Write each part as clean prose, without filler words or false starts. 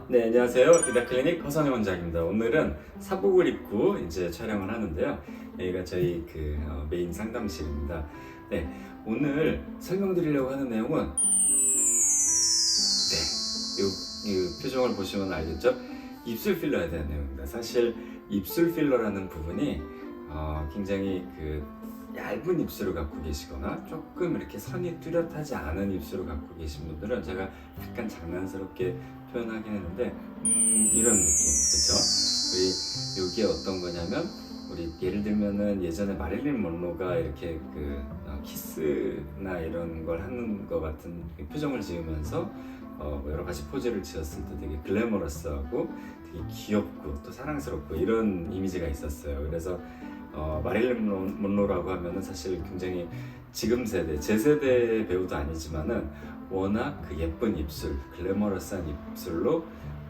네, 안녕하세요. 이다클리닉 허선영 원장입니다. 오늘은 사복을 입고 이제 촬영을 하는데요. 여기가 저희 메인 상담실입니다. 네, 오늘 설명드리려고 하는 내용은 이 표정을 보시면 알겠죠? 입술 필러에 대한 내용입니다. 사실 입술 필러라는 부분이 굉장히 얇은 입술을 갖고 계시거나 조금 이렇게 선이 뚜렷하지 않은 입술을 갖고 계신 분들은 제가 약간 장난스럽게 표현하긴 했는데 이런 느낌, 그렇죠? 우리 이게 어떤 거냐면 우리 예를 들면은 예전에 마릴린 먼로가 이렇게 키스나 이런 걸 하는 것 같은 표정을 지으면서 여러 가지 포즈를 지었을 때 되게 글래머러스하고 되게 귀엽고 또 사랑스럽고 이런 이미지가 있었어요. 그래서 마릴린 먼로라고 하면은 사실 굉장히 지금 세대, 제 세대 배우도 아니지만은 워낙 예쁜 입술, 글래머러스한 입술로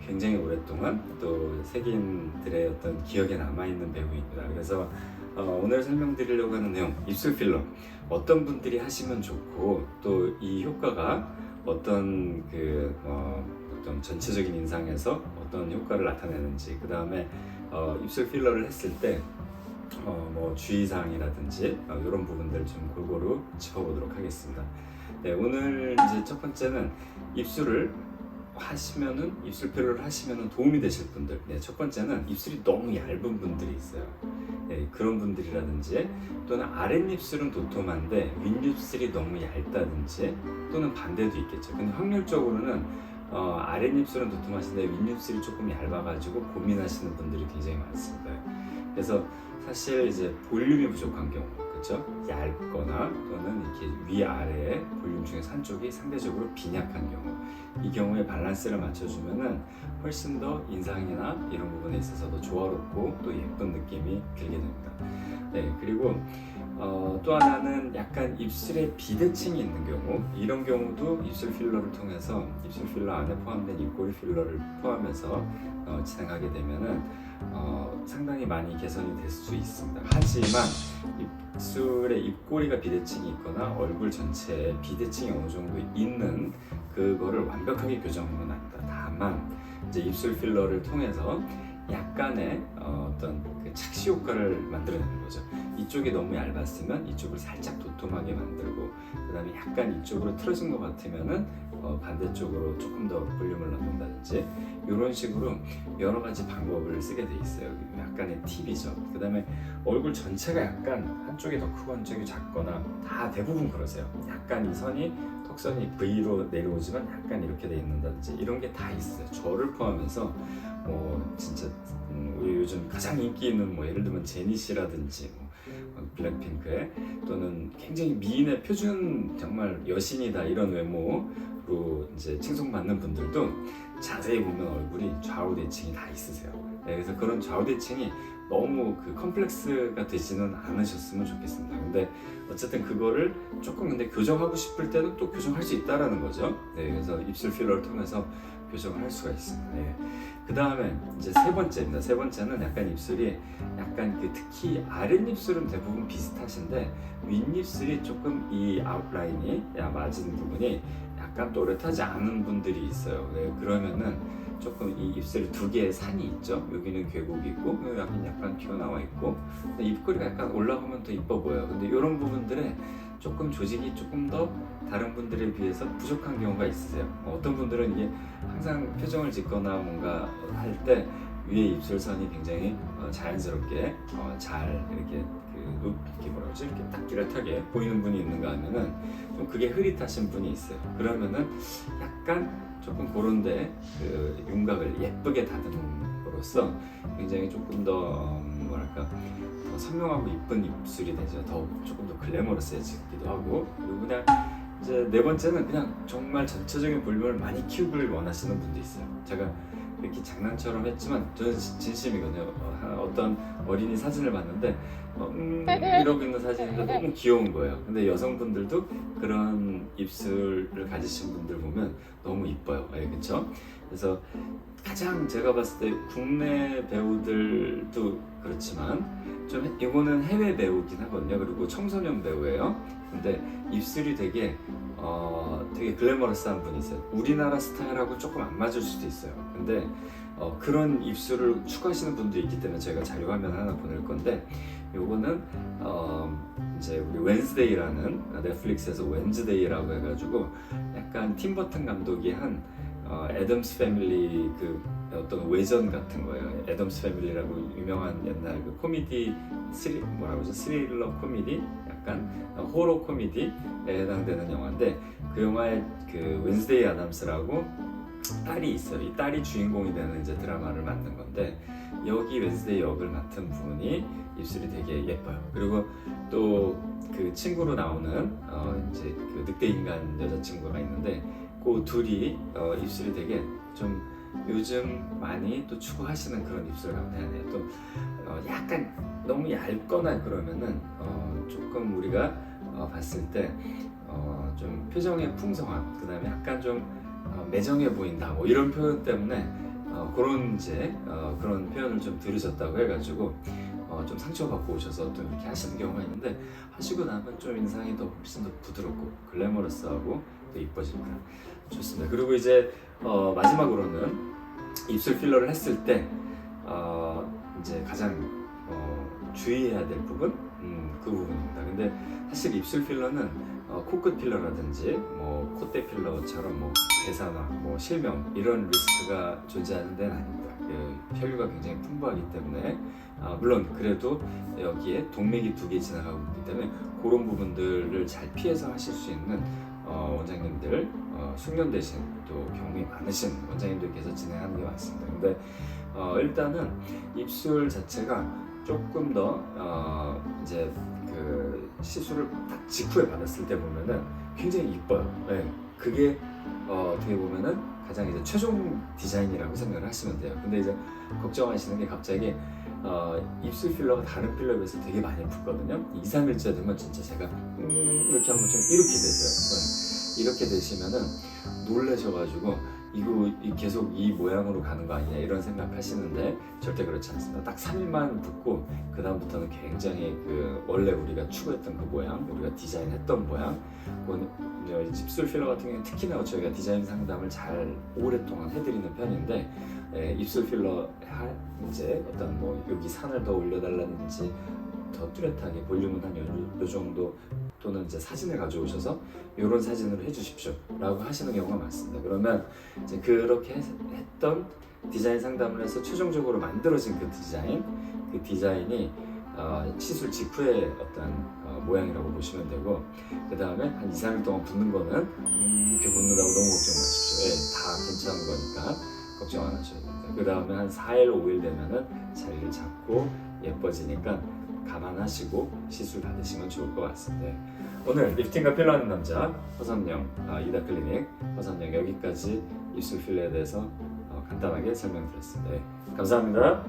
굉장히 오랫동안 또 세계인들의 어떤 기억에 남아있는 배우입니다. 그래서 오늘 설명드리려고 하는 내용, 입술 필러 어떤 분들이 하시면 좋고 또 이 효과가 어떤 어떤 전체적인 인상에서 어떤 효과를 나타내는지, 그 다음에 입술 필러를 했을 때 주의사항이라든지 이런 부분들 좀 골고루 짚어보도록 하겠습니다. 네, 오늘 이제 첫 번째는 입술 필러를 하시면은 도움이 되실 분들. 네, 첫 번째는 입술이 너무 얇은 분들이 있어요. 네, 그런 분들이라든지 또는 아랫입술은 도톰한데 윗입술이 너무 얇다든지 또는 반대도 있겠죠. 근데 확률적으로는 아랫입술은 도톰하신데 윗입술이 조금 얇아가지고 고민하시는 분들이 굉장히 많습니다. 그래서 사실 이제 볼륨이 부족한 경우, 그렇죠? 얇거나 또는 이렇게 위아래의 볼륨 중에서 한쪽이 상대적으로 빈약한 경우, 이 경우에 밸런스를 맞춰주면은 훨씬 더 인상이나 이런 부분에 있어서도 조화롭고 또 예쁜 느낌이 들게 됩니다. 네, 그리고 또 하나는 약간 입술에 비대칭이 있는 경우, 이런 경우도 입술 필러를 통해서 입술 필러 안에 포함된 입꼬리 필러를 포함해서 진행하게 되면은 상당히 많이 개선이 될 수 있습니다. 하지만 입술에 입꼬리가 비대칭이 있거나 얼굴 전체에 비대칭이 어느 정도 있는 그거를 완벽하게 교정하는 건 아닙니다. 다만 이제 입술 필러를 통해서 약간의 어떤 착시 효과를 만들어내는 거죠. 이쪽이 너무 얇았으면 이쪽을 살짝 도톰하게 만들고, 그 다음에 약간 이쪽으로 틀어진 것 같으면은 반대쪽으로 조금 더 볼륨을 넣는다든지 이런 식으로 여러 가지 방법을 쓰게 돼 있어요. 약간의 팁이죠. 그 다음에 얼굴 전체가 약간 한쪽이 더 크고 한쪽이 작거나 다 대부분 그러세요. 약간 이 선이 턱선이 V로 내려오지만 약간 이렇게 돼 있는다든지 이런 게 다 있어요. 저를 포함해서 진짜 우리 요즘 가장 인기 있는 예를 들면 제니씨라든지 블랙핑크의 또는 굉장히 미인의 표준 정말 여신이다 이런 외모로 이제 칭송받는 분들도 자세히 보면 얼굴이 좌우 대칭이 다 있으세요. 네, 그래서 그런 좌우 대칭이 너무 컴플렉스가 되지는 않으셨으면 좋겠습니다. 근데 어쨌든 그거를 조금 근데 교정하고 싶을 때는 또 교정할 수 있다라는 거죠. 네, 그래서 입술 필러를 통해서 교정을 할 수가 있습니다. 네. 그 다음에 이제 세 번째입니다. 세 번째는 약간 입술이 약간 특히 아랫입술은 대부분 비슷하신데 윗입술이 조금 이 아웃라인이 맞은 부분이 약간 또렷하지 않은 분들이 있어요. 네, 그러면은 조금 이 입술에 두 개의 산이 있죠. 여기는 궤곡이 있고 여기는 약간 튀어나와 있고 입꼬리가 약간 올라가면 더 이뻐 보여요. 근데 이런 부분들에 조금 조직이 조금 더 다른 분들에 비해서 부족한 경우가 있으세요. 어떤 분들은 이게 항상 표정을 짓거나 뭔가 할 때 위에 입술선이 굉장히 자연스럽게 잘 이렇게 이렇게 딱 뚜렷하게 보이는 분이 있는가 하면은 좀 그게 흐릿하신 분이 있어요. 그러면은 약간 조금 그런데 윤곽을 예쁘게 다듬음으로써 굉장히 조금 더 더 선명하고 이쁜 입술이 되죠. 조금 더 글래머러스해지기도 하고, 그리고 그냥 이제 네 번째는 그냥 정말 전체적인 볼륨을 많이 키우길 원하시는 분도 있어요. 제가 이렇게 장난처럼 했지만 저는 진심이거든요. 어떤 어린이 사진을 봤는데 이러고 있는 사진인데 너무 귀여운 거예요. 근데 여성분들도 그런 입술을 가지신 분들 보면 너무 이뻐요. 그렇죠? 그래서 가장 제가 봤을 때 국내 배우들도 그렇지만 좀 이거는 해외 배우긴 하거든요. 그리고 청소년 배우예요. 근데 입술이 되게 되게 글래머러스한 분이 있어요. 우리나라 스타일하고 조금 안 맞을 수도 있어요. 근데 그런 입술을 추구하시는 분도 있기 때문에 제가 자료 화면 하나 보낼 건데, 요거는 이제 우리 웬즈데이라는 넷플릭스에서 웬즈데이라고 해가지고 약간 팀 버튼 감독이 한 애덤스 패밀리 그 어떤 외전 같은 거예요. 애덤스 패밀리라고 유명한 옛날 그 코미디 스릴러 코미디, 약간 호러 코미디에 해당되는 영화인데, 그 영화에 그 웬즈데이 아담스라고 딸이 있어요. 이 딸이 주인공이 되는 이제 드라마를 만든 건데, 여기 웬즈데이 역을 맡은 분이 입술이 되게 예뻐요. 그리고 또 그 친구로 나오는 이제 그 늑대 인간 여자친구가 있는데, 그 둘이 입술이 되게 좀 요즘 많이 또 추구하시는 그런 입술 감태하네요. 또 약간 너무 얇거나 그러면은 조금 우리가 봤을 때 좀 표정의 풍성함, 그 다음에 약간 좀 매정해 보인다, 뭐 이런 표현 때문에 그런 이제 그런 표현을 좀 들으셨다고 해가지고 좀 상처받고 오셔서 또 이렇게 하시는 경우가 있는데, 하시고 나면 좀 인상이 더 훨씬 더 부드럽고 글래머러스하고 또 이뻐집니다. 좋습니다. 그리고 이제 마지막으로는 입술 필러를 했을 때 이제 가장 주의해야 될 부분, 그 부분입니다. 근데 사실 입술 필러는 코끝 필러라든지 뭐 콧대 필러처럼 뭐 대사나 뭐 실명 이런 리스크가 존재하는 데는 아닙니다. 그 혈류가 굉장히 풍부하기 때문에 물론 그래도 여기에 동맥이 2개 지나가고 있기 때문에 그런 부분들을 잘 피해서 하실 수 있는 원장님들, 숙련되신 또 경험이 많으신 원장님들께서 진행하는 게 많습니다. 근데 일단은 입술 자체가 조금 더 이제 그 시술을 딱 직후에 받았을 때 보면은 굉장히 이뻐요. 네. 그게 어떻게 보면은 가장 이제 최종 디자인이라고 생각을 하시면 돼요. 근데 이제 걱정하시는 게 갑자기 입술 필러가 다른 필러에 비해서 되게 많이 붓거든요. 2, 3일째 되면 진짜 제가 이렇게 하면 좀 이렇게 되세요. 네. 이렇게 되시면은 놀라셔가지고 이거 계속 이 모양으로 가는 거 아니냐 이런 생각하시는데, 절대 그렇지 않습니다. 딱 3일만 붓고 그 다음부터는 굉장히 그 원래 우리가 추구했던 그 모양, 우리가 디자인했던 모양, 입술 필러 같은 경우는 특히나 저희가 디자인 상담을 잘 오랫동안 해드리는 편인데, 입술 필러 이제 어떤 뭐 여기 산을 더 올려달라든지 더 뚜렷하게 볼륨은 한 요 정도, 또는 이제 사진을 가져오셔서 이런 사진으로 해주십시오 라고 하시는 경우가 많습니다. 그러면 이제 그렇게 했던 디자인 상담을 해서 최종적으로 만들어진 그 디자인이 시술 직후의 어떤 모양이라고 보시면 되고, 그 다음에 한 2, 3일 동안 붓는 거는 이렇게 붓는다고 너무 걱정 마십시오. 다 괜찮은 거니까 걱정 안 하셔야 됩니다. 그 다음에 한 4일, 5일 되면은 자리를 잡고 예뻐지니까 감안하시고 시술 받으시면 좋을 것 같습니다. 오늘 리프팅과 필러하는 남자 허선영 이다클리닉 허선영 여기까지 입술 필러에 대해서 간단하게 설명드렸습니다. 감사합니다.